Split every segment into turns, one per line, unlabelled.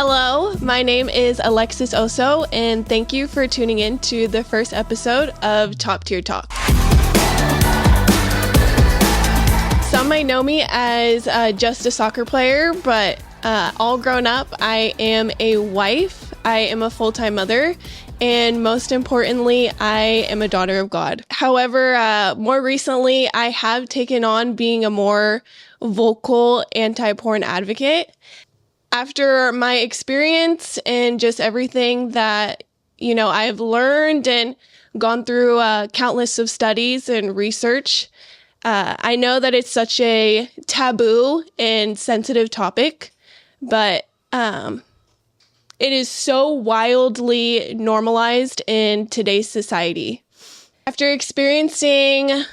Hello, my name is Alexis Oso, and thank you for tuning in to the first episode of Top Tier Talk. Some might know me as just a soccer player, but all grown up, I am a wife, I am a full-time mother, and most importantly, I am a daughter of God. However, more recently, I have taken on being a more vocal anti-porn advocate. After my experience and just everything that, I've learned and gone through countless of studies and research, I know that it's such a taboo and sensitive topic, but it is so wildly normalized in today's society. After experiencing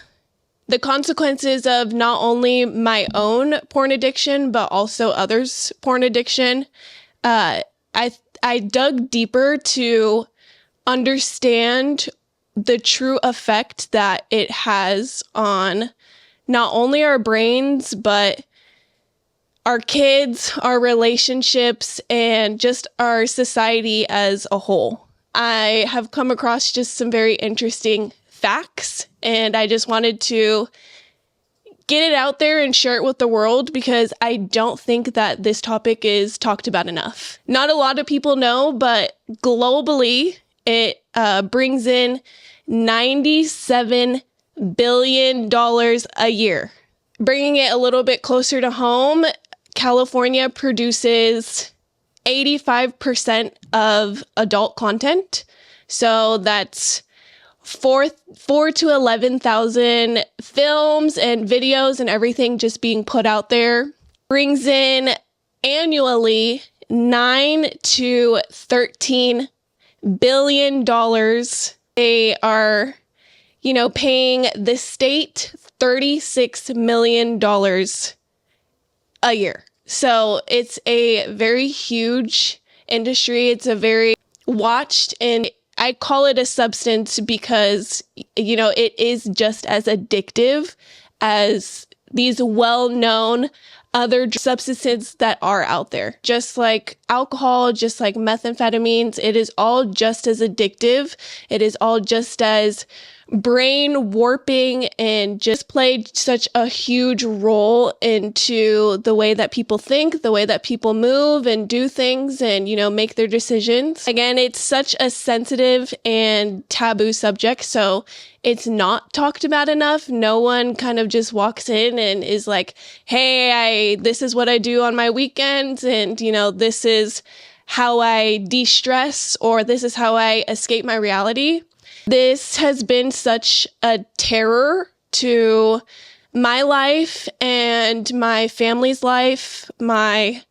the consequences of not only my own porn addiction, but also others' porn addiction, I dug deeper to understand the true effect that it has on not only our brains, but our kids, our relationships, and just our society as a whole. I have come across just some very interesting facts, and I just wanted to get it out there and share it with the world because I don't think that this topic is talked about enough. Not a lot of people know, but globally, it brings in $97 billion a year. Bringing it a little bit closer to home, California produces 85% of adult content. So that's 4 to 11,000 films and videos and everything just being put out there. Brings in annually $9 to $13 billion. They are, paying the state $36 million a year. So it's a very huge industry. It's a very watched, and I call it a substance because, it is just as addictive as these well-known other substances that are out there. Just like alcohol, just like methamphetamines, it is all just as addictive. It is all just as brain warping and just played such a huge role into the way that people think, the way that people move and do things and, make their decisions. Again, it's such a sensitive and taboo subject, so it's not talked about enough. No one kind of just walks in and is like, hey, this is what I do on my weekends, and, this is how I de-stress, or this is how I escape my reality. This has been such a terror to my life and my family's life, my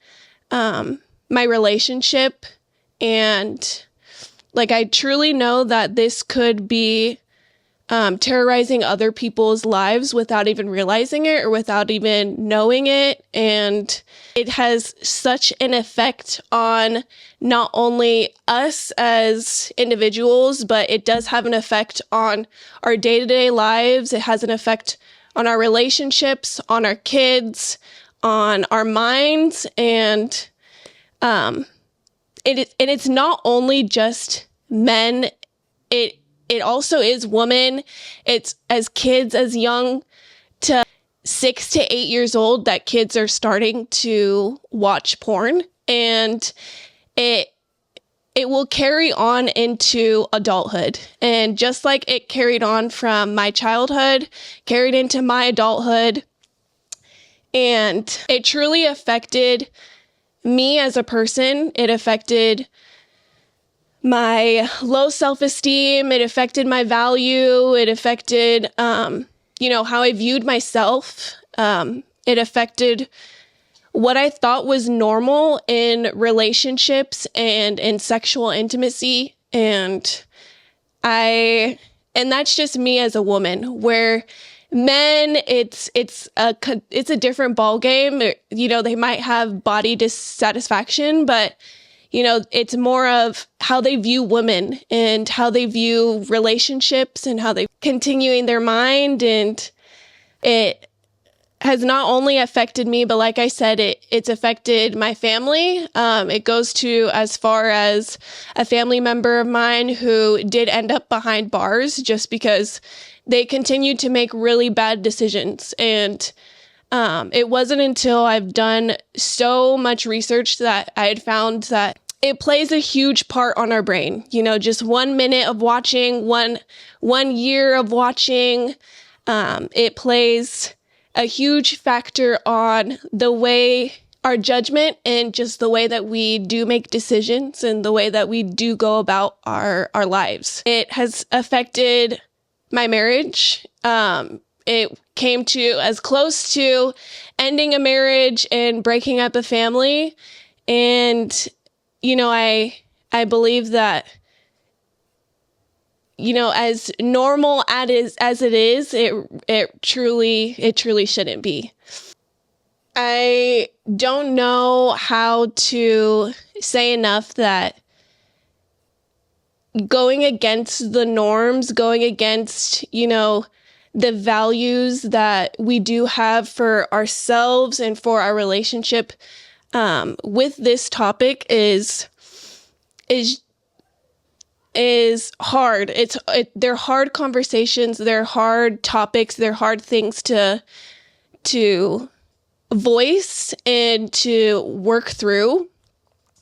relationship, and I truly know that this could be terrorizing other people's lives without even realizing it or without even knowing it. And it has such an effect on not only us as individuals, but it does have an effect on our day-to-day lives. It has an effect on our relationships, on our kids, on our minds. And it's not only just men. It also is women. It's as kids as young to 6 to 8 years old that kids are starting to watch porn, and it will carry on into adulthood. And just like it carried on from my childhood, carried into my adulthood, and it truly affected me as a person. It affected my low self-esteem. It affected my value. It affected, how I viewed myself. It affected what I thought was normal in relationships and in sexual intimacy. And that's just me as a woman, where men, it's a different ball game. They might have body dissatisfaction, but it's more of how they view women and how they view relationships and how they continuing their mind. And it has not only affected me, but like I said, it's affected my family. It goes to as far as a family member of mine who did end up behind bars just because they continued to make really bad decisions. And it wasn't until I've done so much research that I had found that it plays a huge part on our brain. Just 1 minute of watching, one year of watching, it plays a huge factor on the way our judgment and just the way that we do make decisions and the way that we do go about our lives. It has affected my marriage. It came to as close to ending a marriage and breaking up a family. And, I believe that, as normal as it is, it truly shouldn't be. I don't know how to say enough that going against the norms, going against, the values that we do have for ourselves and for our relationship, with this topic is hard. They're hard conversations. They're hard topics. They're hard things to voice and to work through.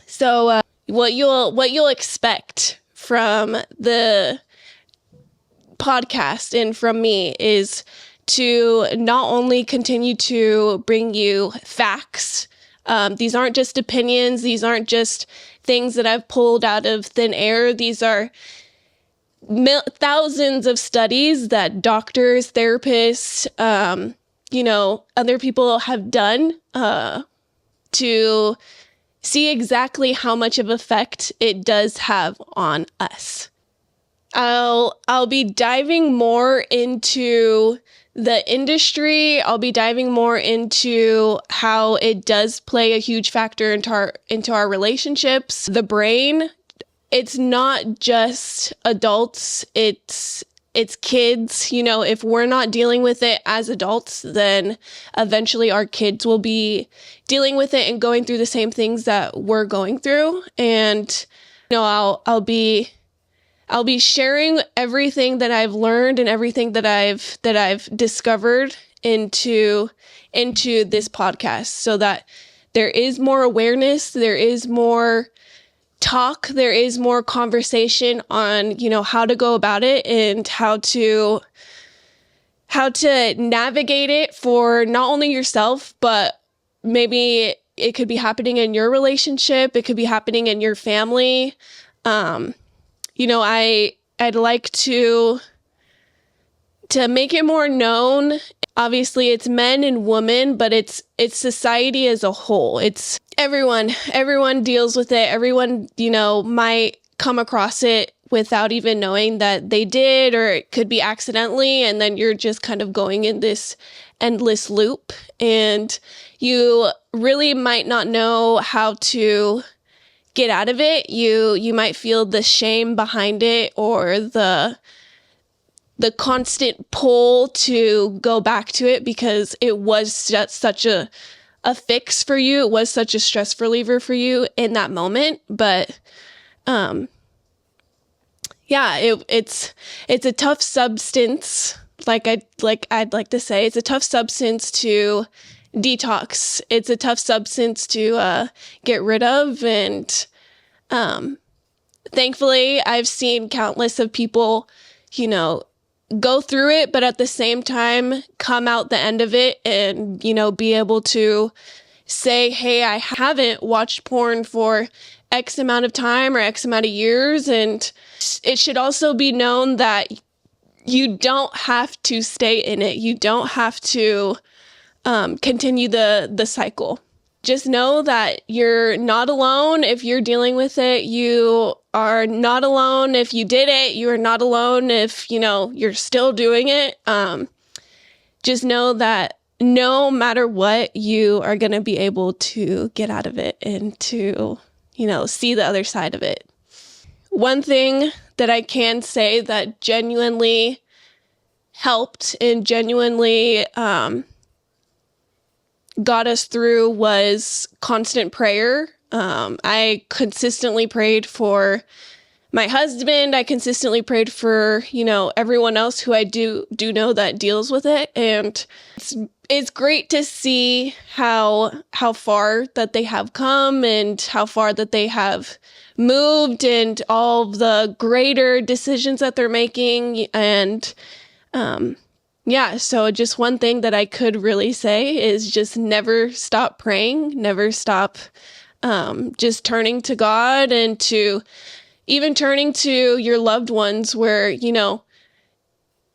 So, what you'll expect from the podcast and from me is to not only continue to bring you facts. These aren't just opinions. These aren't just things that I've pulled out of thin air. These are thousands of studies that doctors, therapists, other people have done to see exactly how much of effect it does have on us. I'll be diving more into the industry. I'll be diving more into how it does play a huge factor into our relationships. The brain, it's not just adults, it's kids. If we're not dealing with it as adults, then eventually our kids will be dealing with it and going through the same things that we're going through. And I'll be sharing everything that I've learned and everything that I've discovered into this podcast, so that there is more awareness, there is more talk, there is more conversation on, how to go about it and how to navigate it for not only yourself, but maybe it could be happening in your relationship, it could be happening in your family. I'd like to make it more known. Obviously, it's men and women, but it's society as a whole. It's everyone deals with it. Everyone, might come across it without even knowing that they did, or it could be accidentally. And then you're just kind of going in this endless loop, and you really might not know how to get out of it. You might feel the shame behind it, or the constant pull to go back to it because it was such a fix for you. It was such a stress reliever for you in that moment. But it's a tough substance. I'd like to say, it's a tough substance to detox. It's a tough substance to get rid of. And thankfully, I've seen countless of people, go through it, but at the same time, come out the end of it and, be able to say, hey, I haven't watched porn for X amount of time or X amount of years. And it should also be known that you don't have to stay in it. You don't have to continue the cycle. Just know that you're not alone if you're dealing with it. You are not alone if you did it. You are not alone if, you're still doing it. Just know that no matter what, you are going to be able to get out of it and to, see the other side of it. One thing that I can say that genuinely helped and genuinely got us through was constant prayer. I consistently prayed for my husband. I consistently prayed for, everyone else who I do know that deals with it. And it's great to see how far that they have come and how far that they have moved and all the greater decisions that they're making. And, so just one thing that I could really say is just never stop praying, never stop, just turning to God and to even turning to your loved ones where,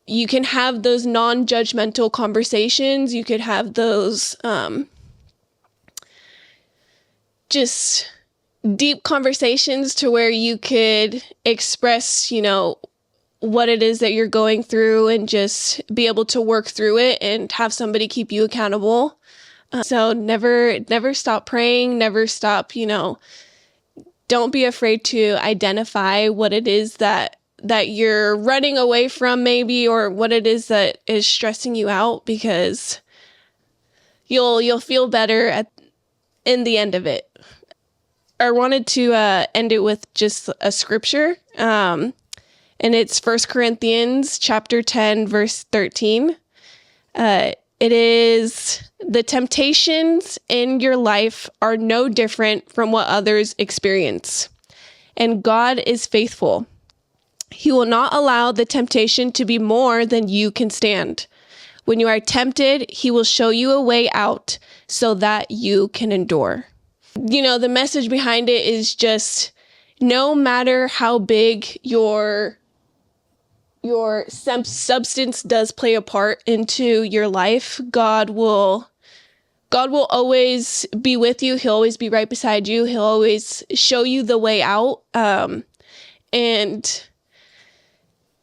you can have those non-judgmental conversations. You could have those, just deep conversations to where you could express, what it is that you're going through and just be able to work through it and have somebody keep you accountable. So never stop praying, never stop, don't be afraid to identify what it is that you're running away from maybe, or what it is that is stressing you out, because you'll feel better in the end of it. I wanted to end it with just a scripture. And it's 1 Corinthians chapter 10, verse 13. It is, the temptations in your life are no different from what others experience. And God is faithful. He will not allow the temptation to be more than you can stand. When you are tempted, he will show you a way out so that you can endure. The message behind it is just, no matter how big your substance does play a part into your life, God will always be with you. He'll always be right beside you. He'll always show you the way out. And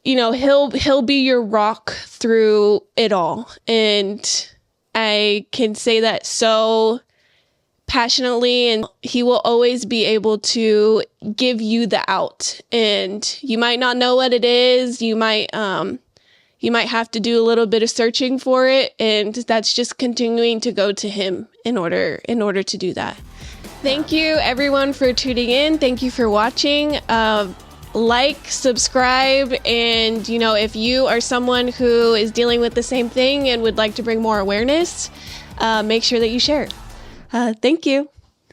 he'll be your rock through it all. And I can say that so passionately, and he will always be able to give you the out. And you might not know what it is. You might have to do a little bit of searching for it, and that's just continuing to go to him in order to do that. Thank you everyone for tuning in. Thank you for watching. Like, subscribe, and if you are someone who is dealing with the same thing and would like to bring more awareness, make sure that you share it. Thank you.